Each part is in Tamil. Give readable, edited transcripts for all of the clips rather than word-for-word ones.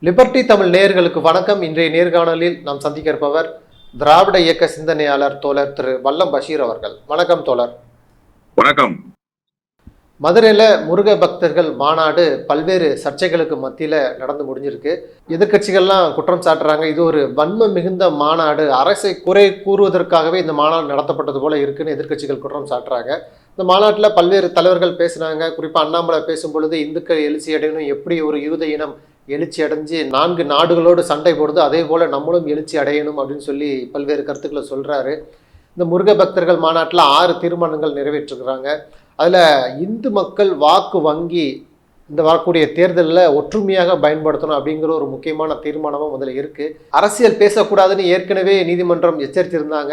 லிபர்டி தமிழ் நேயர்களுக்கு வணக்கம். இன்றைய நேர்காணலில் நாம் சந்திக்க இருப்பவர் திராவிட இயக்க சிந்தனையாளர் தோழர் திரு வல்லம் பஷீர் அவர்கள். வணக்கம் தோழர். வணக்கம். மதுரையில் முருக பக்தர்கள் மாநாடு பல்வேறு சர்ச்சைகளுக்கு மத்தியில் நடந்து முடிஞ்சிருக்கு. எதிர்கட்சிகள்லாம் குற்றம் சாட்டுறாங்க, இது ஒரு வன்மம் மிகுந்த மாநாடு, அரசை குறை கூறுவதற்காகவே இந்த மாநாடு நடத்தப்பட்டது போல இருக்குன்னு எதிர்கட்சிகள் குற்றம் சாட்டுறாங்க. இந்த மாநாட்டில் பல்வேறு தலைவர்கள் பேசுனாங்க. குறிப்பாக அண்ணாமலை பேசும் பொழுது இந்துக்கள் எழுச்சி அடையணும், எப்படி ஒரு யூத இனம் எழுச்சி அடைஞ்சு 4 நாடுகளோடு சண்டை போடுது, அதே போல் நம்மளும் எழுச்சி அடையணும் அப்படின்னு சொல்லி பல்வேறு கருத்துக்களை சொல்கிறாரு. இந்த முருக பக்தர்கள் மாநாட்டில் 6 தீர்மானங்கள் நிறைவேற்றுக்கிறாங்க. அதில் இந்து மக்கள் வாக்கு வங்கி இந்த வரக்கூடிய தேர்தலில் ஒற்றுமையாக பயன்படுத்தணும் அப்படிங்கிற ஒரு முக்கியமான தீர்மானமும் முதல்ல இருக்குது. அரசியல் பேசக்கூடாதுன்னு ஏற்கனவே நீதிமன்றம் எச்சரித்திருந்தாங்க,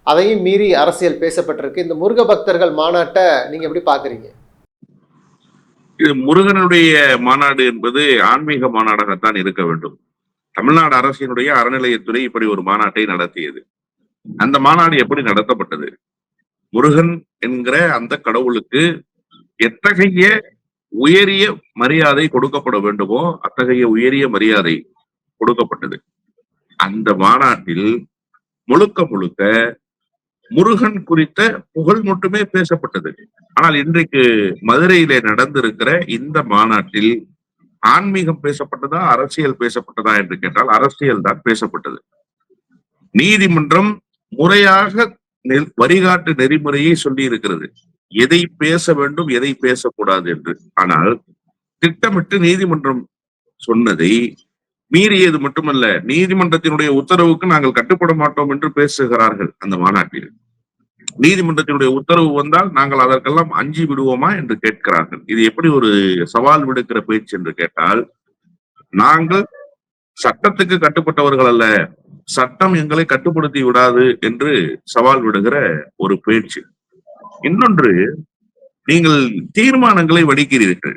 அதையும் மீறி அரசியல் பேசப்பட்டிருக்கு. இந்த முருக பக்தர்கள் மாநாட்டை நீங்கள் எப்படி பார்க்குறீங்க? இது முருகனுடைய மாநாடு என்பது ஆன்மீக மாநாடாகத்தான் இருக்க வேண்டும். தமிழ்நாடு அரசினுடைய அறநிலையத்துறை இப்படி ஒரு மாநாட்டை நடத்தியது. அந்த மாநாடு எப்படி நடத்தப்பட்டது? முருகன் என்கிற அந்த கடவுளுக்கு எத்தகைய உயரிய மரியாதை கொடுக்கப்பட வேண்டுமோ அத்தகைய உயரிய மரியாதை கொடுக்கப்பட்டது. அந்த மாநாட்டில் முழுக்க முழுக்க முருகன் குறித்த புகழ் மட்டுமே பேசப்பட்டது. ஆனால் இன்றைக்கு மதுரையிலே நடந்திருக்கிற இந்த மாநாட்டில் ஆன்மீகம் பேசப்பட்டதா, அரசியல் பேசப்பட்டதா என்று கேட்டால் அரசியல் தான் பேசப்பட்டது. நீதிமன்றம் முறையாக வழிகாட்டு நெறிமுறையை சொல்லி இருக்கிறது, எதை பேச வேண்டும் எதை பேசக்கூடாது என்று. ஆனால் திட்டமிட்டு நீதிமன்றம் சொன்னதை மீறியது மட்டுமல்ல, நீதிமன்றத்தினுடைய உத்தரவுக்கு நாங்கள் கட்டுப்பட மாட்டோம் என்று பேசுகிறார்கள். அந்த மாநாட்டில் நீதிமன்றத்தினுடைய உத்தரவு வந்தால் நாங்கள் அதற்கெல்லாம் அஞ்சி விடுவோமா என்று கேட்கிறார்கள். இது எப்படி ஒரு சவால் விடுக்கிற பேச்சு என்று கேட்டால், நாங்கள் சட்டத்துக்கு கட்டுப்பட்டவர்கள் அல்ல, சட்டம் எங்களை கட்டுப்படுத்தி விடாது என்று சவால் விடுகிற ஒரு பேச்சு. இன்னொன்று, நீங்கள் தீர்மானங்களை வடிக்கிறீர்கள்.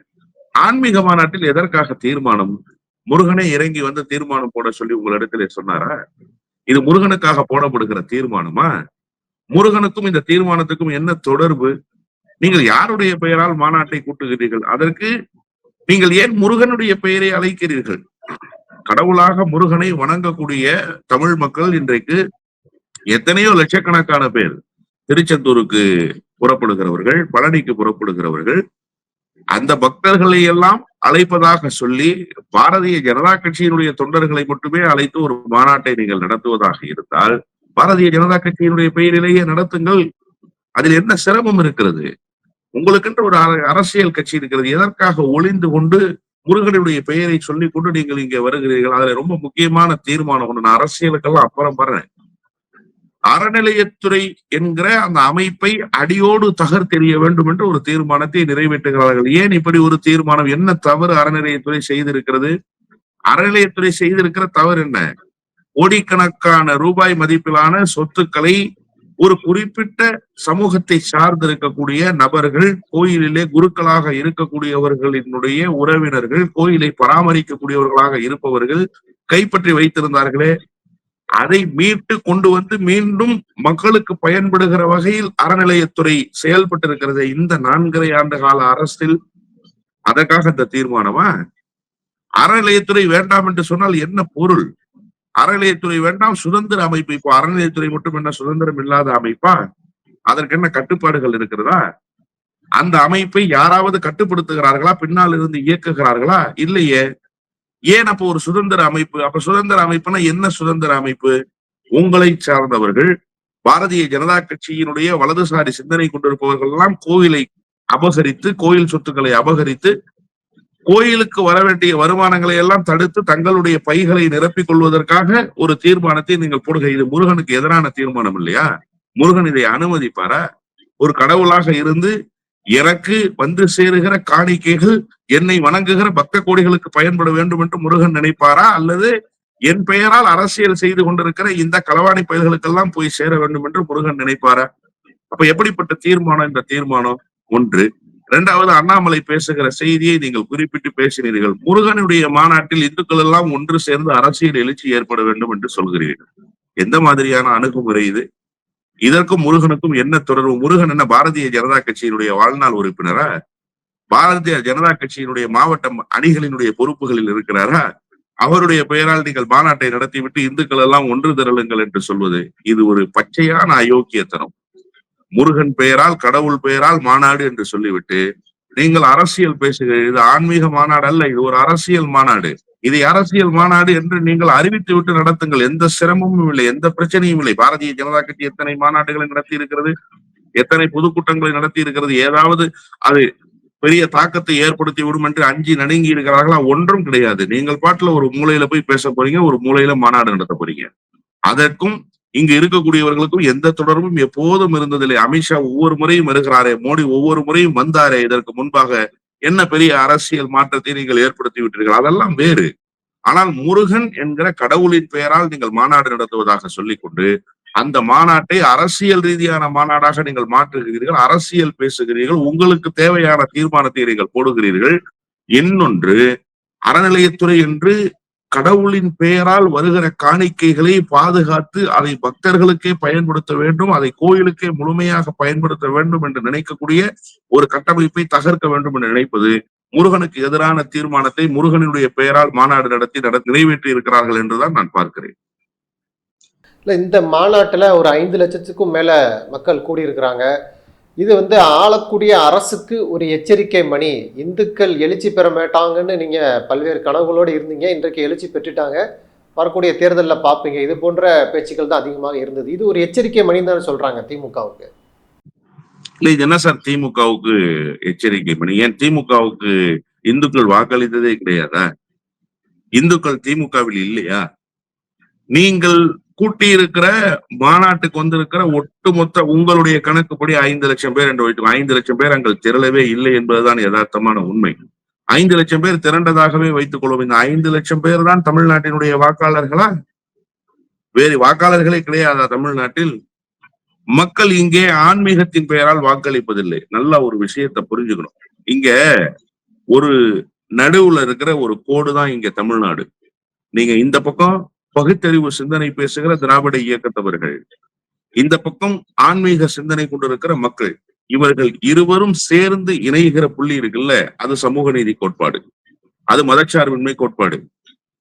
ஆன்மீக மாநாட்டில் எதற்காக தீர்மானம்? முருகனை இறங்கி வந்து தீர்மானம் போட சொல்லி உங்களிடத்திலே சொன்னாரா? இது முருகனுக்காக போடப்படுகிற தீர்மானமா? முருகனுக்கும் இந்த தீர்மானத்துக்கும் என்ன தொடர்பு? நீங்கள் யாருடைய பெயரால் மாநாட்டை கூட்டுகிறீர்கள்? அதற்கு நீங்கள் ஏன் முருகனுடைய பெயரை அழைக்கிறீர்கள்? கடவுளாக முருகனை வணங்கக்கூடிய தமிழ் மக்கள் இன்றைக்கு எத்தனையோ லட்சக்கணக்கான பேர் திருச்செந்தூருக்கு புறப்படுகிறவர்கள், பழனிக்கு புறப்படுகிறவர்கள். அந்த பக்தர்களை எல்லாம் அழைப்பதாக சொல்லி பாரதிய ஜனதா கட்சியினுடைய தொண்டர்களை மட்டுமே அழைத்து ஒரு மாநாட்டை நீங்கள் நடத்துவதாக இருந்தால் பாரதிய ஜனதா கட்சியினுடைய பெயரிலேயே நடத்துங்கள். அதில் என்ன சிரமம் இருக்கிறது? உங்களுக்கென்று ஒரு அரசியல் கட்சி இருக்கிறது, எதற்காக ஒளிந்து கொண்டு முருகனுடைய பெயரை சொல்லிக் கொண்டு நீங்கள் இங்கே வருகிறீர்கள்? அதுல ரொம்ப முக்கியமான தீர்மானம் ஒண்ணு, நான் அரசியலுக்கெல்லாம் அப்புறம் வர்றேன். அறநிலையத்துறை என்கிற அந்த அமைப்பை அடியோடு தகர்த்தெறிய வேண்டும் என்று ஒரு தீர்மானத்தை நிறைவேற்றுகிறார்கள். ஏன் இப்படி ஒரு தீர்மானம்? என்ன தவறு அறநிலையத்துறை செய்திருக்கிறது? அறநிலையத்துறை செய்திருக்கிற தவறு என்ன? கோடிக்கணக்கான ரூபாய் மதிப்பிலான சொத்துக்களை ஒரு குறிப்பிட்ட சமூகத்தை சார்ந்திருக்கக்கூடிய நபர்கள், கோயிலிலே குருக்களாக இருக்கக்கூடியவர்களினுடைய உறவினர்கள், கோயிலை பராமரிக்கக்கூடியவர்களாக இருப்பவர்கள் கைப்பற்றி வைத்திருந்தார்களே, அதை மீட்டு கொண்டு வந்து மீண்டும் மக்களுக்கு பயன்படுகிற வகையில் அறநிலையத்துறை செயல்பட்டிருக்கிறது இந்த 4.5 ஆண்டு கால அரசில். அதற்காக இந்த தீர்மானமா? அறநிலையத்துறை வேண்டாம் என்று சொன்னால் என்ன பொருள்? அறநிலையத்துறை வேண்டாம், சுதந்திர அமைப்பு. இப்போ அறநிலையத்துறை மட்டும் என்ன சுதந்திரம் இல்லாத அமைப்பா? அதற்கு என்ன கட்டுப்பாடுகள் இருக்கிறதா? அந்த அமைப்பை யாராவது கட்டுப்படுத்துகிறார்களா? பின்னால் இருந்து இயக்குகிறார்களா? இல்லையே. ஏன் அப்போ ஒரு சுதந்திர அமைப்பு? அப்ப சுதந்திர அமைப்புனா என்ன? சுதந்திர அமைப்பு உங்களை சார்ந்தவர்கள், பாரதிய ஜனதா கட்சியினுடைய வலதுசாரி சிந்தனை கொண்டிருப்பவர்கள் எல்லாம் கோயிலை அபகரித்து, கோயில் சொத்துக்களை அபகரித்து, கோயிலுக்கு வர வேண்டிய வருமானங்களை எல்லாம் தடுத்து தங்களுடைய பைகளை நிரப்பிக் கொள்வதற்காக ஒரு தீர்மானத்தை நீங்கள் போடுக. இது முருகனுக்கு எதிரான தீர்மானம் இல்லையா? முருகன் இதை அனுமதிப்பாரா? ஒரு கடவுளாக இருந்து எனக்கு வந்து சேருகிற காணிக்கைகள் என்னை வணங்குகிற பக்த கோடிகளுக்கு பயன்பட வேண்டும் என்று முருகன் நினைப்பாரா? அல்லது என் பெயரால் அரசியல் செய்து கொண்டிருக்கிற இந்த களவாணி பயல்களுக்கெல்லாம் போய் சேர வேண்டும் என்று முருகன் நினைப்பாரா? அப்ப எப்படிப்பட்ட தீர்மானம் இந்த தீர்மானம்? ஒன்று. இரண்டாவது, அண்ணாமலை பேசுகிற செய்தியை நீங்கள் குறிப்பிட்டு பேசினீர்கள். முருகனுடைய மாநாட்டில் இந்துக்கள் எல்லாம் ஒன்று சேர்ந்து அரசியல் எழுச்சி ஏற்பட வேண்டும் என்று சொல்கிறீர்கள். எந்த மாதிரியான அணுகுமுறை இது? இதற்கும் முருகனுக்கும் என்ன தொடர்பு? முருகன் என்ன பாரதிய ஜனதா கட்சியினுடைய வாழ்நாள் உறுப்பினரா? பாரதிய ஜனதா கட்சியினுடைய மாவட்ட அணிகளினுடைய பொறுப்புகளில் இருக்கிறாரா? அவருடைய பெயரால் நீங்கள் மாநாட்டை நடத்திவிட்டு இந்துக்கள் எல்லாம் ஒன்று திரளுங்கள் என்று சொல்வது இது ஒரு பச்சையான அயோக்கியத்தனம். முருகன் பெயரால், கடவுள் பெயரால் மாநாடு என்று சொல்லிவிட்டு நீங்கள் அரசியல் பேசுகிறீர்கள். இது ஆன்மீக மாநாடு அல்ல, இது ஒரு அரசியல் மாநாடு. இதை அரசியல் மாநாடு என்று நீங்கள் அறிவித்து விட்டு நடத்துங்கள். எந்த சிரமமும் இல்லை, எந்த பிரச்சனையும் இல்லை. பாரதிய ஜனதா கட்சி எத்தனை மாநாடுகளை நடத்தி இருக்கிறது, எத்தனை பொதுக்கூட்டங்களை நடத்தி இருக்கிறது. ஏதாவது அது பெரிய தாக்கத்தை ஏற்படுத்தி விடும் என்று அஞ்சி நடுங்கி இருக்கிறார்களா? ஒன்றும் கிடையாது. நீங்கள் பாட்டுல ஒரு மூலையில போய் பேச போறீங்க, ஒரு மூலையில மாநாடு நடத்த போறீங்க. அதற்கும் இங்கு இருக்கக்கூடியவர்களுக்கும் எந்த தொடர்பும் எப்போதும் இருந்ததில்லை. அமித்ஷா ஒவ்வொரு முறையும் வருகிறாரே, மோடி ஒவ்வொரு முறையும் வந்தாரே, இதற்கு முன்பாக என்ன பெரிய அரசியல் மாற்றத்தை நீங்கள் ஏற்படுத்தி விட்டீர்கள், அதெல்லாம் வேறு. ஆனால் முருகன் என்கிற கடவுளின் பெயரால் நீங்கள் மாநாடு நடத்துவதாக சொல்லிக்கொண்டு அந்த மாநாட்டை அரசியல் ரீதியான மாநாடாக நீங்கள் மாற்றுகிறீர்கள், அரசியல் பேசுகிறீர்கள், உங்களுக்கு தேவையான தீர்மானத்தை நீங்கள் போடுகிறீர்கள். இன்னொன்று, அறநிலையத்துறை என்று கடவுளின் பெயரால் வருகிற காணிக்கைகளை பாதுகாத்து அதை பக்தர்களுக்கே பயன்படுத்த வேண்டும், அதை கோயிலுக்கே முழுமையாக பயன்படுத்த வேண்டும் என்று நினைக்கக்கூடிய ஒரு கட்டமைப்பை தகர்க்க வேண்டும் என்று நினைப்பது முருகனுக்கு எதிரான தீர்மானத்தை முருகனுடைய பெயரால் மாநாடு நடத்தி நிறைவேற்றி இருக்கிறார்கள் என்றுதான் நான் பார்க்கிறேன். இல்லை, இந்த மாநாட்டில் ஒரு 5 லட்சத்துக்கும் மேலே மக்கள் கூடியிருக்கிறாங்க. இது ஆளக்கூடிய அரசுக்கு ஒரு எச்சரிக்கை மணி. இந்துக்கள் எழுச்சி பெற மாட்டாங்கன்னு நீங்கள் பல்வேறு கனவுகளோடு இருந்தீங்க, இன்றைக்கு எழுச்சி பெற்றுட்டாங்க, வரக்கூடிய தேர்தலில் பார்ப்பீங்க, இது போன்ற பேச்சுக்கள் தான் அதிகமாக இருந்தது. இது ஒரு எச்சரிக்கை மணி தான் சொல்கிறாங்க திமுகவுக்கு. இல்லை, இது என்ன சார் திமுகவுக்கு எச்சரிக்கை மணி? ஏன் திமுகவுக்கு இந்துக்கள் வாக்களித்ததே கிடையாதா? இந்துக்கள் திமுகவில் இல்லையா? நீங்கள் கூட்டியிருக்கிற மாநாட்டுக்கு வந்திருக்கிற ஒட்டுமொத்த உங்களுடைய கணக்குப்படி 5 லட்சம் பேர் என்று வைத்து 5 லட்சம் பேர் அங்கள் திரளவே இல்லை என்பதுதான் யதார்த்தமான உண்மை. 5 லட்சம் பேர் திரண்டதாகவே வைத்துக் கொள்வோம். இந்த 5 லட்சம் பேர் தான் தமிழ்நாட்டினுடைய வாக்காளர்களா? வேறு வாக்காளர்களே கிடையாதா தமிழ்நாட்டில்? மக்கள் இங்கே ஆன்மீகத்தின் பெயரால் வாக்களிப்பதில்லை. நல்ல ஒரு விஷயத்தை புரிஞ்சுக்கணும். இங்க ஒரு நடுவுல இருக்கிற ஒரு கோடு தான் இங்க தமிழ்நாடு. நீங்க இந்த பக்கம் பகுத்தறிவு சிந்தனை பேசுகிற திராவிட இயக்கத்தவர்கள், இந்த பக்கம் ஆன்மீக சிந்தனை கொண்டிருக்கிற மக்கள், இவர்கள் இருவரும் சேர்ந்து இணைகிற புள்ளி இருக்குல்ல, அது சமூக நீதி கோட்பாடு, அது மதச்சார்பின்மை கோட்பாடு.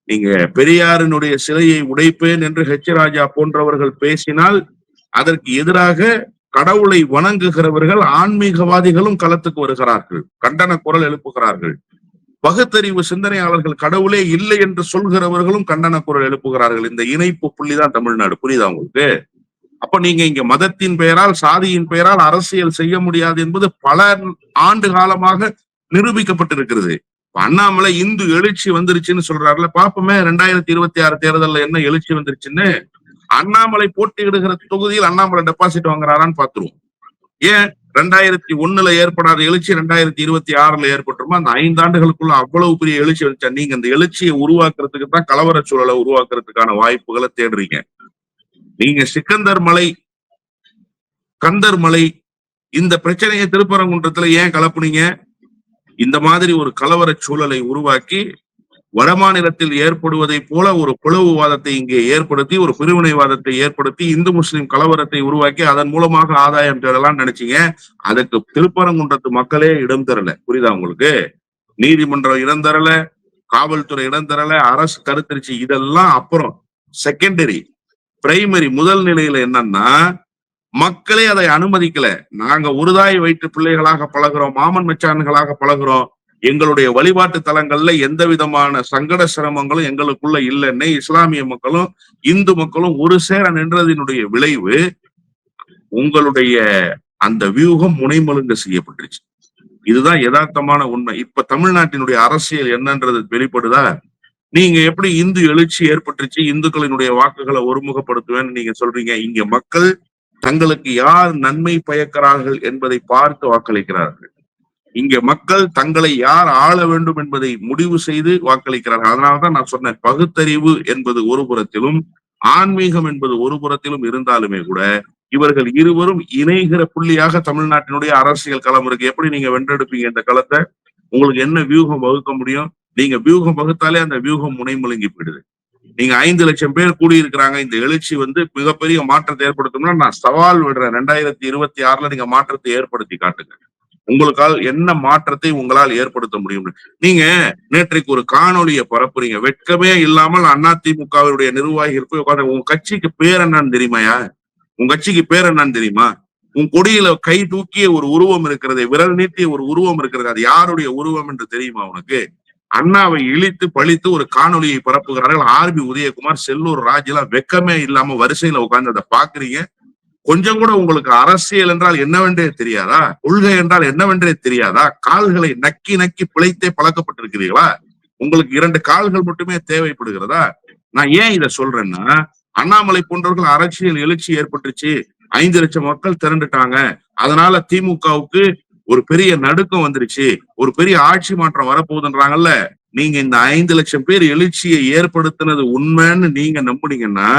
நீங்க பெரியாரினுடைய சிலையை உடைப்பேன் என்று ஹெச் ராஜா போன்றவர்கள் பேசினால் அதற்கு எதிராக கடவுளை வணங்குகிறவர்கள் ஆன்மீகவாதிகளும் களத்துக்கு வருகிறார்கள், கண்டன குரல் எழுப்புகிறார்கள். பகுத்தறிவு சிந்தனையாளர்கள் கடவுளே இல்லை என்று சொல்கிறவர்களும் கண்டன குரல் எழுப்புகிறார்கள். இந்த இணைப்பு புள்ளிதான் தமிழ்நாடு. புரியுதா உங்களுக்கு? அப்ப நீங்க இங்க மதத்தின் பெயரால், சாதியின் பெயரால் அரசியல் செய்ய முடியாது என்பது பல ஆண்டு காலமாக நிரூபிக்கப்பட்டிருக்கிறது. அண்ணாமலை இந்து எழுச்சி வந்துருச்சுன்னு சொல்றாருல, பாப்போமே 2026 தேர்தல்ல என்ன எழுச்சி வந்துருச்சுன்னு. அண்ணாமலை போட்டியிடுகிற தொகுதியில் அண்ணாமலை டெபாசிட் வாங்குறாரான்னு பாத்துருவோம். ஏன் 2001 ஏற்படாத எழுச்சி 2026 ஏற்பட்டுருமா? அந்த 5 ஆண்டுகளுக்குள்ள அவ்வளவு பெரிய எழுச்சி வந்துச்சா? நீங்க அந்த எழுச்சியை உருவாக்குறதுக்கு தான் கலவர சூழலை உருவாக்குறதுக்கான வாய்ப்புகளை தேடுறீங்க. நீங்க சிக்கந்தர் மலை, கந்தர் மலை, இந்த பிரச்சனையை திருப்பரங்குன்றத்துல ஏன் கலப்புனீங்க? இந்த மாதிரி ஒரு கலவர சூழலை உருவாக்கி வடமாநிலத்தில் ஏற்படுவதை போல ஒரு பிளவுவாதத்தை இங்கே ஏற்படுத்தி, ஒரு பிரிவினைவாதத்தை ஏற்படுத்தி, இந்து முஸ்லிம் கலவரத்தை உருவாக்கி அதன் மூலமாக ஆதாயம் தேடலாம் நினைச்சீங்க. அதுக்கு திருப்பரங்குன்றத்து மக்களே இடம் தரல. புரியுதா உங்களுக்கு? நீதிமன்றம் இடம் தரல, காவல்துறை இடம் தரல, அரசு தடுத்துருச்சு. இதெல்லாம் அப்புறம் செகண்டரி. பிரைமரி, முதல் நிலையில என்னன்னா மக்களே அதை அனுமதிக்கல. நாங்க உருதாய் வயிற்று பிள்ளைகளாக பழகிறோம், மாமன் மச்சான்களாக பழகிறோம், எங்களுடைய வழிபாட்டு தலங்கள்ல எந்த விதமான சங்கட சிரமங்களும் எங்களுக்குள்ள இல்லைன்னு இஸ்லாமிய மக்களும் இந்து மக்களும் ஒரு சேர நின்றதினுடைய விளைவு உங்களுடைய அந்த வியூகம் முனைமலுங்க செய்யப்பட்டுருச்சு. இதுதான் யதார்த்தமான உண்மை. இப்ப தமிழ்நாட்டினுடைய அரசியல் என்னன்றது வெளிப்படுதா? நீங்க எப்படி இந்து எழுச்சி ஏற்பட்டுருச்சு, இந்துக்களினுடைய வாக்குகளை ஒருமுகப்படுத்துவேன்னு நீங்க சொல்றீங்க. இங்க மக்கள் தங்களுக்கு யார் நன்மை பயக்கிறார்கள் என்பதை பார்த்து வாக்களிக்கிறார்கள். இங்க மக்கள் தங்களை யார் ஆள வேண்டும் என்பதை முடிவு செய்து வாக்களிக்கிறார்கள். அதனாலதான் நான் சொன்னேன், பகுத்தறிவு என்பது ஒரு புறத்திலும் ஆன்மீகம் என்பது ஒரு புறத்திலும் இருந்தாலுமே கூட இவர்கள் இருவரும் இணைகிற புள்ளியாக தமிழ்நாட்டினுடைய அரசியல் களம் இருக்கு. எப்படி நீங்க வென்றெடுப்பீங்க இந்த களத்தை? உங்களுக்கு என்ன வியூகம் வகுக்க முடியும்? நீங்க வியூகம் வகுத்தாலே அந்த வியூகம் முனைமுழுங்கி போயிடுது. நீங்க 5 லட்சம் பேர் கூடியிருக்கிறாங்க, இந்த எழுச்சி மிகப்பெரிய மாற்றத்தை ஏற்படுத்தணும்னா நான் சவால் விடுறேன், 2026 நீங்க மாற்றத்தை ஏற்படுத்தி காட்டுங்க. உங்களுக்கால் என்ன மாற்றத்தை உங்களால் ஏற்படுத்த முடியும்? நீங்க நேற்றைக்கு ஒரு காணொலியை பரப்புறீங்க. வெட்கமே இல்லாமல் அதிமுகவினுடைய நிர்வாகிகள் போய் உட்கார்ந்து, உங்க கட்சிக்கு பேர் என்னன்னு தெரியுமாயா? உங்க கட்சிக்கு பேர் என்னன்னு தெரியுமா? உன் கொடியில கை தூக்கிய ஒரு உருவம் இருக்கிறது, விரல் நீட்டிய ஒரு உருவம் இருக்கிறது, அது யாருடைய உருவம் என்று தெரியுமா உனக்கு? அண்ணாவை இழித்து பழித்து ஒரு காணொலியை பரப்புகிறார்கள். ஆர்பி உதயகுமார், செல்லூர் ராஜ் எல்லாம் வெக்கமே இல்லாம வரிசையில உட்கார்ந்து அதை பாக்குறீங்க. கொஞ்சம் கூட உங்களுக்கு அரசியல் என்றால் என்னவென்றே தெரியாதா? கொள்கை என்றால் என்னவென்றே தெரியாதா? கால்களை நக்கி நக்கி பிழைத்தே பழக்கப்பட்டிருக்கிறீர்களா? உங்களுக்கு 2 கால்கள் மட்டுமே தேவைப்படுகிறதா? நான் ஏன் இதை சொல்றேன்னா, அண்ணாமலை போன்றவர்கள் அரசியல் எழுச்சி ஏற்பட்டுச்சு, 5 லட்சம் மக்கள் திரண்டுட்டாங்க, அதனால திமுகவுக்கு ஒரு பெரிய நடுக்கம் வந்துருச்சு, ஒரு பெரிய ஆட்சி மாற்றம் வரப்போகுதுன்றாங்கல்ல. நீங்க இந்த 5 லட்சம் பேர் எழுச்சியை ஏற்படுத்தினது உண்மைன்னு நீங்க நம்புனீங்கன்னா,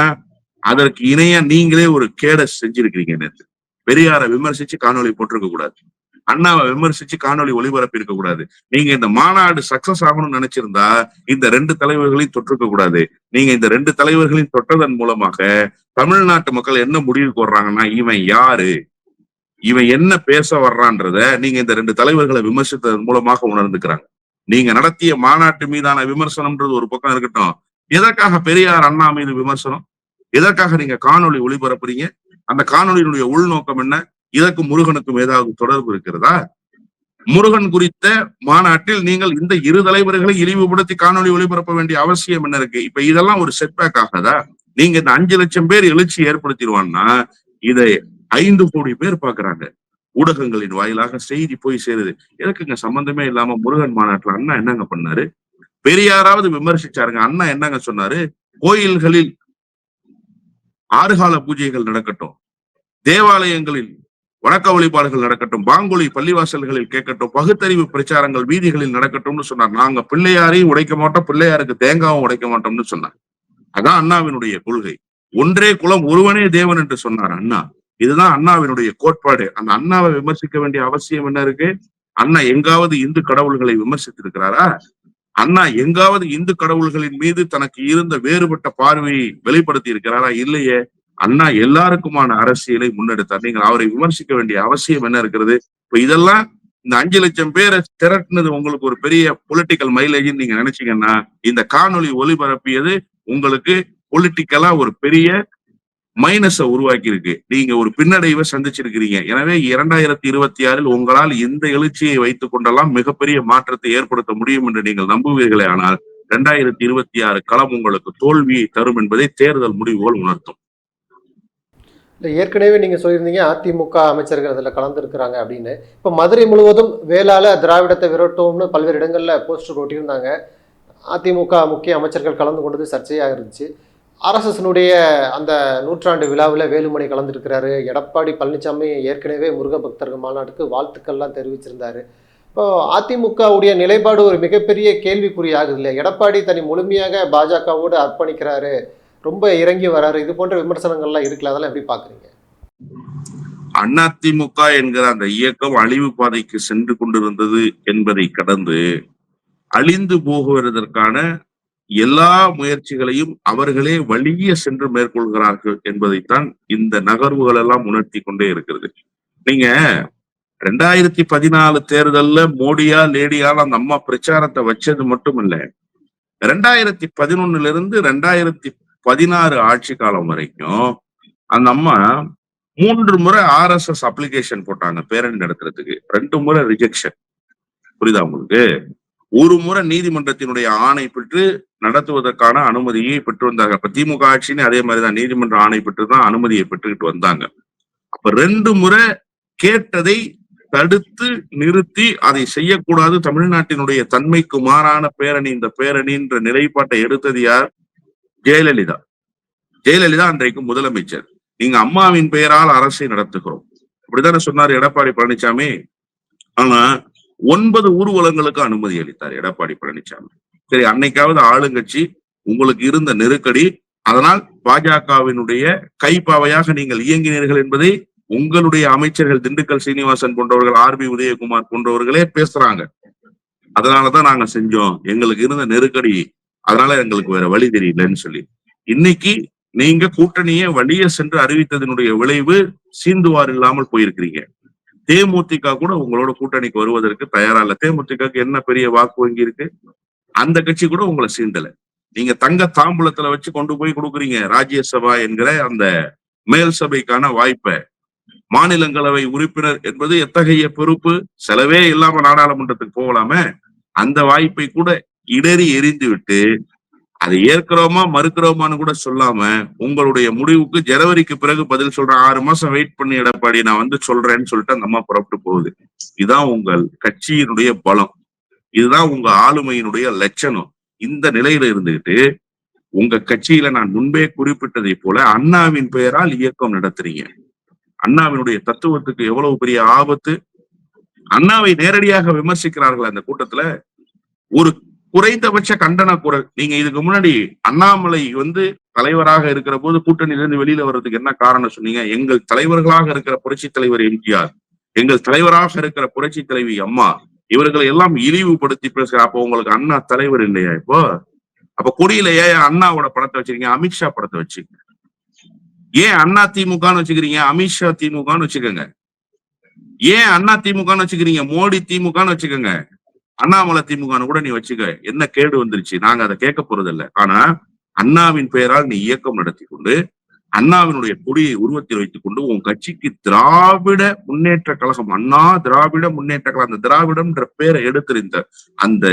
அதற்கு இணையா நீங்களே ஒரு கேட செஞ்சிருக்கிறீங்க. நேற்று பெரியாரை விமர்சிச்சு காணொலி போட்டிருக்க கூடாது, அண்ணாவை விமர்சிச்சு காணொலி ஒளிபரப்பி இருக்க கூடாது. நீங்க இந்த மாநாடு சக்சஸ் ஆகணும்னு நினைச்சிருந்தா இந்த 2 தலைவர்களையும் தொட்டிருக்க கூடாது. நீங்க இந்த 2 தலைவர்களையும் தொட்டதன் மூலமாக தமிழ்நாட்டு மக்கள் என்ன முடிவுக்கு வர்றாங்கன்னா, இவன் யாரு, இவன் என்ன பேச வர்றான்றத நீங்க இந்த 2 தலைவர்களை விமர்சித்ததன் மூலமாக உணர்ந்துக்கிறாங்க. நீங்க நடத்திய மாநாட்டு மீதான விமர்சனம்ன்றது ஒரு பக்கம் இருக்கட்டும், எதற்காக பெரியார் அண்ணா மீது விமர்சனம்? எதற்காக நீங்க காணொலி ஒளிபரப்புறீங்க? அந்த காணொலியினுடைய உள்நோக்கம் என்ன? இதற்கும் முருகனுக்கும் ஏதாவது தொடர்பு இருக்கிறதா? முருகன் குறித்த மாநாட்டில் நீங்கள் இந்த 2 தலைவர்களை இழிவுபடுத்தி காணொலி ஒளிபரப்ப வேண்டிய அவசியம் என்ன இருக்கு? இப்ப இதெல்லாம் ஒரு செட்பேக் ஆகாதா? நீங்க இந்த 5 லட்சம் பேர் எழுச்சி ஏற்படுத்திடுவான்னா இதை 5 கோடி பேர் பாக்குறாங்க. ஊடகங்களின் வாயிலாக செய்தி போய் சேருது. எதுக்குங்க சம்பந்தமே இல்லாம முருகன் மாநாட்டுல அண்ணா என்னங்க பண்ணாரு? பெரியாராவது விமர்சிச்சாருங்க, அண்ணா என்னங்க சொன்னாரு? கோயில்களில் 6 கால பூஜைகள் நடக்கட்டும், தேவாலயங்களில் வணக்க வழிபாடுகள் நடக்கட்டும், பாங்கொலி பள்ளிவாசல்களில் கேட்கட்டும், பகுத்தறிவு பிரச்சாரங்கள் வீதிகளில் நடக்கட்டும்னு சொன்னார். நாங்க பிள்ளையாரையும் உடைக்க மாட்டோம், பிள்ளையாருக்கு தேங்காவும் உடைக்க மாட்டோம்னு சொன்னார். அதான் அண்ணாவினுடைய கொள்கை. ஒன்றே குலம் ஒருவனே தேவன் என்று சொன்னார் அண்ணா. இதுதான் அண்ணாவினுடைய கோட்பாடு. அந்த அண்ணாவை விமர்சிக்க வேண்டிய அவசியம் என்ன இருக்கு? அண்ணா எங்காவது இந்து கடவுள்களை விமர்சித்து இருக்கிறாரா? அண்ணா எங்காவது இந்து கடவுள்களின் மீது தனக்கு இருந்த வேறுபட்ட பார்வையை வெளிப்படுத்தி இருக்கிறாரா? இல்லையே. அண்ணா எல்லாருக்குமான அரசியலை முன்னெடுத்தார். நீங்கள் அவரை விமர்சிக்க வேண்டிய அவசியம் என்ன இருக்கிறது? இப்ப இதெல்லாம் இந்த 5 லட்சம் பேரை திரட்டினது உங்களுக்கு ஒரு பெரிய பொலிட்டிக்கல் மைலேஜ் நீங்க நினைச்சீங்கன்னா, இந்த காணொலி ஒளிபரப்பியது உங்களுக்கு பொலிட்டிக்கலா ஒரு பெரிய மைனஸை உருவாக்கி இருக்கு. நீங்க ஒரு பின்னடைவை சந்திச்சிருக்கிறீங்க. எனவே 2026 உங்களால் இந்த எழுச்சியை வைத்துக் கொண்டெல்லாம் மிகப்பெரிய மாற்றத்தை ஏற்படுத்த முடியும் என்று நீங்கள் நம்புவீர்களே. ஆனால் 2026 களம் உங்களுக்கு தோல்வியை தரும் என்பதை தேர்தல் முடிவுகள் உணர்த்தும். ஏற்கனவே நீங்க சொல்லியிருந்தீங்க அதிமுக அமைச்சர்கள் அதில் கலந்துருக்கிறாங்க அப்படின்னு. இப்போ மதுரை முழுவதும் வேளாள திராவிடத்தை விரட்டும்னு பல்வேறு இடங்கள்ல போஸ்டர் ஒட்டியிருந்தாங்க. அதிமுக முக்கிய அமைச்சர்கள் கலந்து கொண்டது சர்ச்சையாக இருந்துச்சு. ஆர்எஸ்எஸ்னுடைய அந்த 100ஆண்டு விழாவில் வேலுமணி கலந்துருக்கிறாரு. எடப்பாடி பழனிசாமி ஏற்கனவே முருக பக்தர்கள் மாநாட்டுக்கு வாழ்த்துக்கள்லாம் தெரிவிச்சிருந்தாரு. இப்போ அதிமுகவுடைய நிலைப்பாடு ஒரு மிகப்பெரிய கேள்விக்குறி ஆகுது இல்லையா? எடப்பாடி தனி முழுமையாக பாஜகவோடு அர்ப்பணிக்கிறாரு, ரொம்ப இறங்கி வராரு, இது போன்ற விமர்சனங்கள்லாம் இருக்குல்ல, அதெல்லாம் எப்படி பாக்குறீங்க? அதிமுக என்கிற அந்த இயக்கம் அழிவு பாதைக்கு சென்று கொண்டிருந்தது என்பதை கடந்து அழிந்து போகுவதற்கான எல்லா முயற்சிகளையும் அவர்களே வலிய சென்று மேற்கொள்கிறார்கள் என்பதைத்தான் இந்த நகர்வுகள் எல்லாம் உணர்த்தி கொண்டே இருக்கிறது. நீங்க 2014 தேர்தல்ல மோடியா லேடியால அந்த அம்மா பிரச்சாரத்தை வச்சது மட்டும் இல்ல, 2011 இருந்து 2016 ஆட்சி காலம் வரைக்கும் அந்த அம்மா 3 முறை RSS அப்ளிகேஷன் போட்டாங்க பேரணி நடத்துறதுக்கு. 2 முறை ரிஜெக்ஷன். புரியுதா உங்களுக்கு? ஒரு முறை நீதிமன்றத்தினுடைய ஆணை பெற்று நடத்துவதற்கான அனுமதியை பெற்று வந்தாங்க. அப்ப திமுக ஆட்சின்னு அதே மாதிரிதான் நீதிமன்ற ஆணை பெற்றுதான் அனுமதியை பெற்றுக்கிட்டு வந்தாங்க. அப்ப 2 முறை கேட்டதை தடுத்து நிறுத்தி அதை செய்யக்கூடாது, தமிழ்நாட்டினுடைய தன்மைக்கு மாறான பேரணி இந்த பேரணின்ற நிலைப்பாட்டை எடுத்தது யார்? ஜெயலலிதா. ஜெயலலிதா அன்றைக்கு முதலமைச்சர். நீங்க அம்மாவின் பெயரால் அரசை நடத்துகிறோம் அப்படித்தானே சொன்னார் எடப்பாடி பழனிசாமி. ஆனா 9 ஊர்வலங்களுக்கு அனுமதி அளித்தார் எடப்பாடி பழனிசாமி. சரி, அன்னைக்காவது ஆளுங்கட்சி, உங்களுக்கு இருந்த நெருக்கடி, அதனால் பாஜகவினுடைய கைப்பாவையாக நீங்கள் இயங்கினீர்கள் என்பதை உங்களுடைய அமைச்சர்கள் திண்டுக்கல் சீனிவாசன் போன்றவர்கள், ஆர்பி உதயகுமார் போன்றவர்களே பேசுறாங்க. அதனாலதான் நாங்க செஞ்சோம், எங்களுக்கு இருந்த நெருக்கடி, அதனால எங்களுக்கு வேற வழி தெரியலன்னு சொல்லி. இன்னைக்கு நீங்க கூட்டணியை வழிய சென்று அறிவித்ததனுடைய விளைவு சீந்துவார் இல்லாமல் போயிருக்கிறீங்க. தேமுதிக கூட உங்களோட கூட்டணிக்கு வருவதற்கு தயாரா இல்ல. தேமுதிகக்கு என்ன பெரிய வாக்கு வங்கி இருக்கு? அந்த கட்சி கூட உங்களை சீண்டல. நீங்க தங்க தாம்பூலத்துல வச்சு கொண்டு போய் கொடுக்குறீங்க ராஜ்யசபா என்கிற அந்த மேல் சபைக்கான வாய்ப்பை. மாநிலங்களவை உறுப்பினர் என்பது எத்தகைய பொறுப்பு? செலவே இல்லாம நாடாளுமன்றத்துக்கு போகலாமே. அந்த வாய்ப்பை கூட இடறி எறிந்து விட்டு அதை ஏற்கிறோமா மறுக்கிறோமான்னு கூட சொல்லாம உங்களுடைய முடிவுக்கு ஜனவரிக்கு பிறகு பதில் சொல்றேன், 6 மாசம் வெயிட் பண்ணி எடப்பாடி நான் வந்து சொல்றேன்னு சொல்லிட்டு அந்த அம்மா புறப்பட்டு போகுது. இதுதான் உங்கள் கட்சியினுடைய பலம், இதுதான் உங்க ஆளுமையினுடைய லட்சணம். இந்த நிலையில இருந்துகிட்டு உங்க கட்சியில நான் முன்பே குறிப்பிட்டதை போல அண்ணாவின் பெயரால் இயக்கம் நடத்துறீங்க. அண்ணாவினுடைய தத்துவத்துக்கு எவ்வளவு பெரிய ஆபத்து. அண்ணாவை நேரடியாக விமர்சிக்கிறார்கள் அந்த கூட்டத்துல. ஒரு குறைந்தபட்ச கண்டன குரல். நீங்க இதுக்கு முன்னாடி அண்ணாமலை வந்து தலைவராக இருக்கிற போது கூட்டணியிலிருந்து வெளியில வர்றதுக்கு என்ன காரணம் சொன்னீங்க? எங்கள் தலைவர்களாக இருக்கிற புரட்சி தலைவர் எம்ஜிஆர், எங்கள் தலைவராக இருக்கிற புரட்சி தலைவி அம்மா, இவர்களை எல்லாம் இழிவுபடுத்தி பேசுற. அப்போ உங்களுக்கு அண்ணா தலைவர் இல்லையா? இப்போ அப்ப கொடியில ஏன் அண்ணாவோட படத்தை வச்சிருக்கீங்க? அமித்ஷா படத்தை வச்சுக்கங்க. ஏன் அண்ணா திமுகன்னு வச்சுக்கிறீங்க? அமித்ஷா திமுகன்னு வச்சுக்கோங்க. ஏன் அண்ணா திமுகன்னு வச்சுக்கிறீங்க? மோடி திமுகன்னு வச்சுக்கோங்க. அண்ணாமலை திமுகன்னு கூட நீ வச்சுக்க. என்ன கேடு வந்துருச்சு? நாங்க அதை கேட்க போறது இல்லை. ஆனா அண்ணாவின் பெயரால் நீ இயக்கம் நடத்தி கொண்டு அண்ணாவினுடைய கொடியை உருவத்தில் வைத்துக் கொண்டு உன் கட்சிக்கு திராவிட முன்னேற்ற கழகம், அண்ணா திராவிட முன்னேற்ற கழகம், அந்த திராவிடம்ன்ற பேரை எடுத்திருந்த அந்த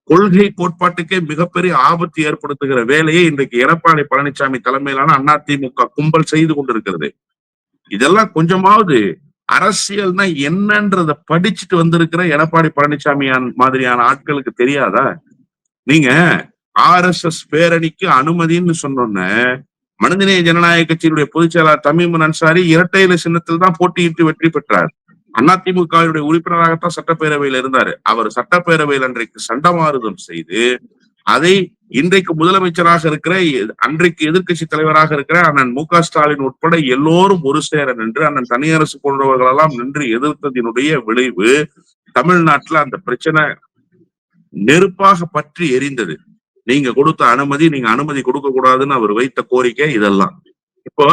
கொள்கை கோட்பாட்டுக்கே மிகப்பெரிய ஆபத்து ஏற்படுத்துகிற வேலையை இன்றைக்கு எடப்பாடி பழனிசாமி தலைமையிலான அதிமுக கும்பல் செய்து கொண்டிருக்கிறது. இதெல்லாம் கொஞ்சமாவது அரசியல்னா என்னன்றத படிச்சுட்டு வந்திருக்கிற எடப்பாடி பழனிசாமி மாதிரியான ஆட்களுக்கு தெரியாதா? நீங்க RSS பேரணிக்கு அனுமதின்னு சொன்னோன்ன மனிதநேய ஜனநாயக கட்சியினுடைய பொதுச் செயலாளர் தமீமுன் அன்சாரி இரட்டை இலை சின்னத்தில் தான் போட்டியிட்டு வெற்றி பெற்றார். அதிமுகவுடைய உறுப்பினராகத்தான் சட்டப்பேரவையில் இருந்தாரு. அவர் சட்டப்பேரவையில் அன்றைக்கு சண்டமாறுதம் செய்து அதை இன்றைக்கு முதலமைச்சராக இருக்கிற அன்றைக்கு எதிர்கட்சி தலைவராக இருக்கிற அண்ணன் மு.க. ஸ்டாலின் உட்பட எல்லோரும் ஒரு சேர நின்று அண்ணன் தனியரசு போன்றவர்கள் எல்லாம் நின்று எதிர்த்ததினுடைய விளைவு தமிழ்நாட்டுல அந்த பிரச்சனை நெருப்பாக பற்றி எரிந்தது. நீங்க கொடுத்த அனுமதி, நீங்க அனுமதி கொடுக்க கூடாதுன்னு அவர் வைத்த கோரிக்கை, இதெல்லாம் இப்போ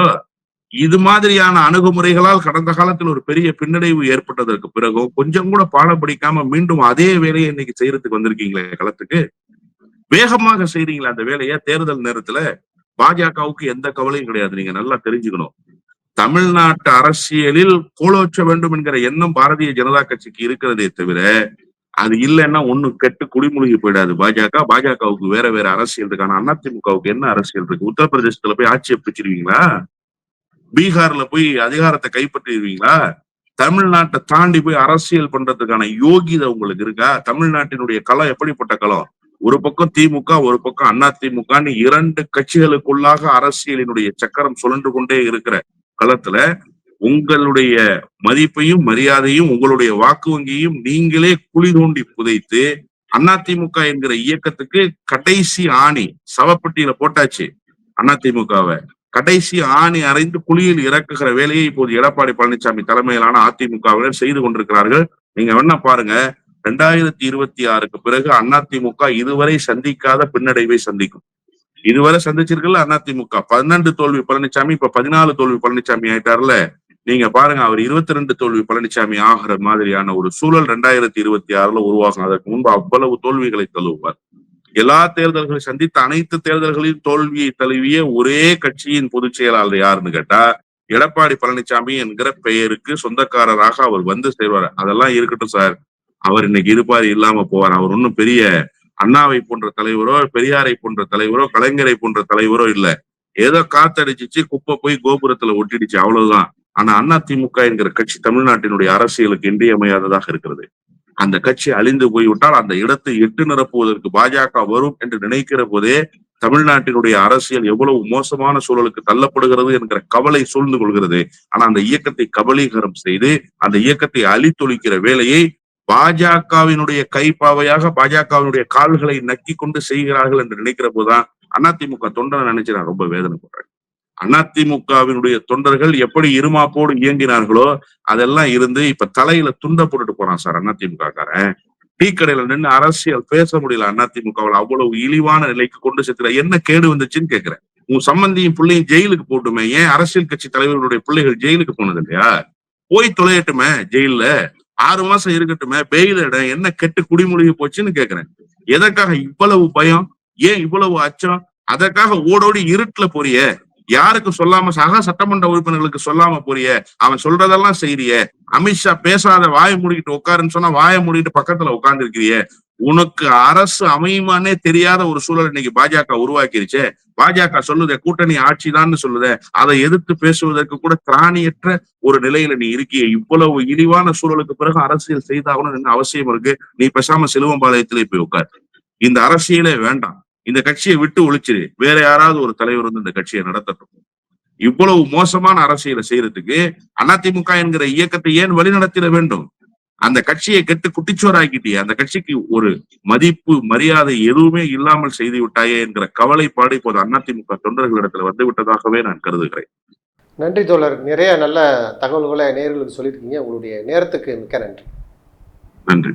இது மாதிரியான அணுகுமுறைகளால் கடந்த காலத்தில் ஒரு பெரிய பின்னடைவு ஏற்பட்டதற்கு பிறகும் கொஞ்சம் கூட பாடம் படிக்காம மீண்டும் அதே வேலையை இன்னைக்கு செய்யறதுக்கு வந்திருக்கீங்களே களத்துக்கு. வேகமாக செய்றீங்களா அந்த வேலையை? தேர்தல் நேரத்துல பாஜகவுக்கு எந்த கவலையும் கிடையாது. நீங்க நல்லா தெரிஞ்சுக்கணும். தமிழ்நாட்டு அரசியலில் கோலோச்ச வேண்டும் என்கிற எண்ணம் பாரதிய ஜனதா கட்சிக்கு இருக்கிறதே தவிர அது இல்லைன்னா ஒண்ணும் கெட்டு குடிமூழ்கி போயிடாது பாஜக. பாஜகவுக்கு வேற வேற அரசியல் இருக்கு. ஆனா அதிமுகவுக்கு என்ன அரசியல் இருக்கு? உத்தரப்பிரதேசத்துல போய் ஆட்சியை பிடிச்சிருவீங்களா? பீகார்ல போய் அதிகாரத்தை கைப்பற்றிடுவீங்களா? தமிழ்நாட்டை தாண்டி போய் அரசியல் பண்றதுக்கான யோகிதை உங்களுக்கு இருக்கா? தமிழ்நாட்டினுடைய களம் எப்படிப்பட்ட களம்? ஒரு பக்கம் திமுக, ஒரு பக்கம் அதிமுகன்னு இரண்டு கட்சிகளுக்குள்ளாக அரசியலினுடைய சக்கரம் சுழன்று கொண்டே இருக்கிற களத்துல உங்களுடைய மதிப்பையும் மரியாதையும் உங்களுடைய வாக்கு வங்கியையும் நீங்களே குழி தோண்டி புதைத்து அதிமுக என்கிற இயக்கத்துக்கு கடைசி ஆணி சவப்பட்டியில போட்டாச்சு. அதிமுகவை கடைசி ஆணி அறைந்து குழியில் இறக்குகிற வேலையை இப்போது எடப்பாடி பழனிசாமி தலைமையிலான அதிமுகவினர் செய்து கொண்டிருக்கிறார்கள். நீங்க வேணா பாருங்க, 2026க்கு பிறகு அதிமுக இதுவரை சந்திக்காத பின்னடைவை சந்திக்கும். இதுவரை சந்திச்சிருக்கல அதிமுக 12 தோல்வி பழனிசாமி, இப்ப 14 தோல்வி பழனிசாமி ஆயிட்டார்ல. நீங்க பாருங்க, அவர் 22 தோல்வி பழனிசாமி ஆகிற மாதிரியான ஒரு சூழல் 2026ல உருவாகும். அதற்கு முன்பு அவ்வளவு தோல்விகளை தழுவுவார். எல்லா தேர்தல்களை சந்தித்த அனைத்து தேர்தல்களின் தோல்வியை தழுவிய ஒரே கட்சியின் பொதுச் செயலாளர் யாருன்னு கேட்டா எடப்பாடி பழனிசாமி என்கிற பெயருக்கு சொந்தக்காரராக அவர் வந்து சேர்வார். அதெல்லாம் இருக்கட்டும் சார், அவர் இன்னைக்கு இருப்பாரு, இல்லாம போவார். அவர் ஒன்னும் பெரிய அண்ணாவை போன்ற தலைவரோ, பெரியாரை போன்ற தலைவரோ, கலைஞரை போன்ற தலைவரோ இல்ல. ஏதோ காத்தடிச்சிச்சு, குப்பை போய் கோபுரத்துல ஒட்டிடுச்சு, அவ்வளவுதான். ஆனா அதிமுக என்கிற கட்சி தமிழ்நாட்டினுடைய அரசியலுக்கு இன்றியமையாததாக இருக்கிறது. அந்த கட்சி அழிந்து போய்விட்டால் அந்த இடத்தை எட்டு நிரப்புவதற்கு பாஜக வரும் என்று நினைக்கிற போதே தமிழ்நாட்டினுடைய அரசியல் எவ்வளவு மோசமான சூழலுக்கு தள்ளப்படுகிறது என்கிற கவலை சூழ்ந்து கொள்கிறது. ஆனா அந்த இயக்கத்தை கபலீகரம் செய்து அந்த இயக்கத்தை அழித்தொழிக்கிற வேலையை பாஜகவினுடைய கைப்பாவையாக பாஜகவினுடைய கால்களை நக்கி கொண்டு செய்கிறார்கள் என்று நினைக்கிற போதுதான் அதிமுக தொண்டனை நினைச்சு நான் ரொம்ப வேதனைப்படுறேன். அதிமுகவினுடைய தொண்டர்கள் எப்படி இருமாப்போடு இயங்கினார்களோ அதெல்லாம் இருந்து இப்ப தலையில துண்ட போட்டுட்டு போறான் சார் அதிமுக காரன். டீ கடையில நின்று அரசியல் பேச முடியல. அதிமுகவில் அவ்வளவு இழிவான நிலைக்கு கொண்டு சேர்க்கிற என்ன கேடு வந்துச்சுன்னு கேட்கிறேன். உன் சம்பந்தியும் பிள்ளையும் ஜெயிலுக்கு போட்டுமே, ஏன் அரசியல் கட்சி தலைவர்களுடைய பிள்ளைகள் ஜெயிலுக்கு போனது இல்லையா? போய் தொலையட்டுமே ஜெயில, 6 மாசம் இருக்கட்டுமே, பெயில் எட, என்ன கெட்டு குடிமூழ்கி போச்சுன்னு கேக்குறேன். எதற்காக இவ்வளவு பயம்? ஏன் இவ்வளவு அச்சம்? அதற்காக ஓடோடி இருட்டுல போறியே, யாருக்கு சொல்லாம, சக சட்டமன்ற உறுப்பினர்களுக்கு சொல்லாம போறியே, அவன் சொல்றதெல்லாம் செய்றியே, அமித்ஷா பேசாத வாயை மூடிக்கிட்டு உட்காருன்னு சொன்னா வாயை மூடிட்டு பக்கத்துல உட்கார்ந்து இருக்கிறியே, உனக்கு அரசு அமையுமானே தெரியாத ஒரு சூழல் இன்னைக்கு பாஜக உருவாக்கிருச்சே. பாஜக சொல்லுதே கூட்டணி ஆட்சிதான்னு சொல்லுதே, அதை எதிர்த்து பேசுவதற்கு கூட திராணியற்ற ஒரு நிலையில நீ இருக்கிய. இவ்வளவு இழிவான சூழலுக்கு பிறகு அரசியல் செய்தாகணும் என்ன அவசியம் இருக்கு? நீ பேசாம சிலுவம்பாளையத்திலே போய் உட்கார். இந்த அரசியலே வேண்டாம். இந்த கட்சியை விட்டு ஒழிச்சிரு. வேற யாராவது ஒரு தலைவர் வந்து இந்த கட்சியை நடத்தட்டும். இவ்வளவு மோசமான அரசியலை செய்யறதுக்கு அதிமுக என்கிற இயக்கத்தை ஏன் வழிநடத்திட வேண்டும்? அந்த கட்சியை கெட்டு குட்டிச்சோராக்கிட்டியே, அந்த கட்சிக்கு ஒரு மதிப்பு மரியாதை எதுவுமே இல்லாமல் செய்து விட்டாயே என்கிற கவலைப்பாடு இப்போது அதிமுக தொண்டர்களிடத்துல வந்து விட்டதாகவே நான் கருதுகிறேன். நன்றி தோழர். நிறைய நல்ல தகவல்களை நேயர்களுக்கு சொல்லியிருக்கீங்க. உங்களுடைய நேரத்துக்கு மிக்க நன்றி. நன்றி.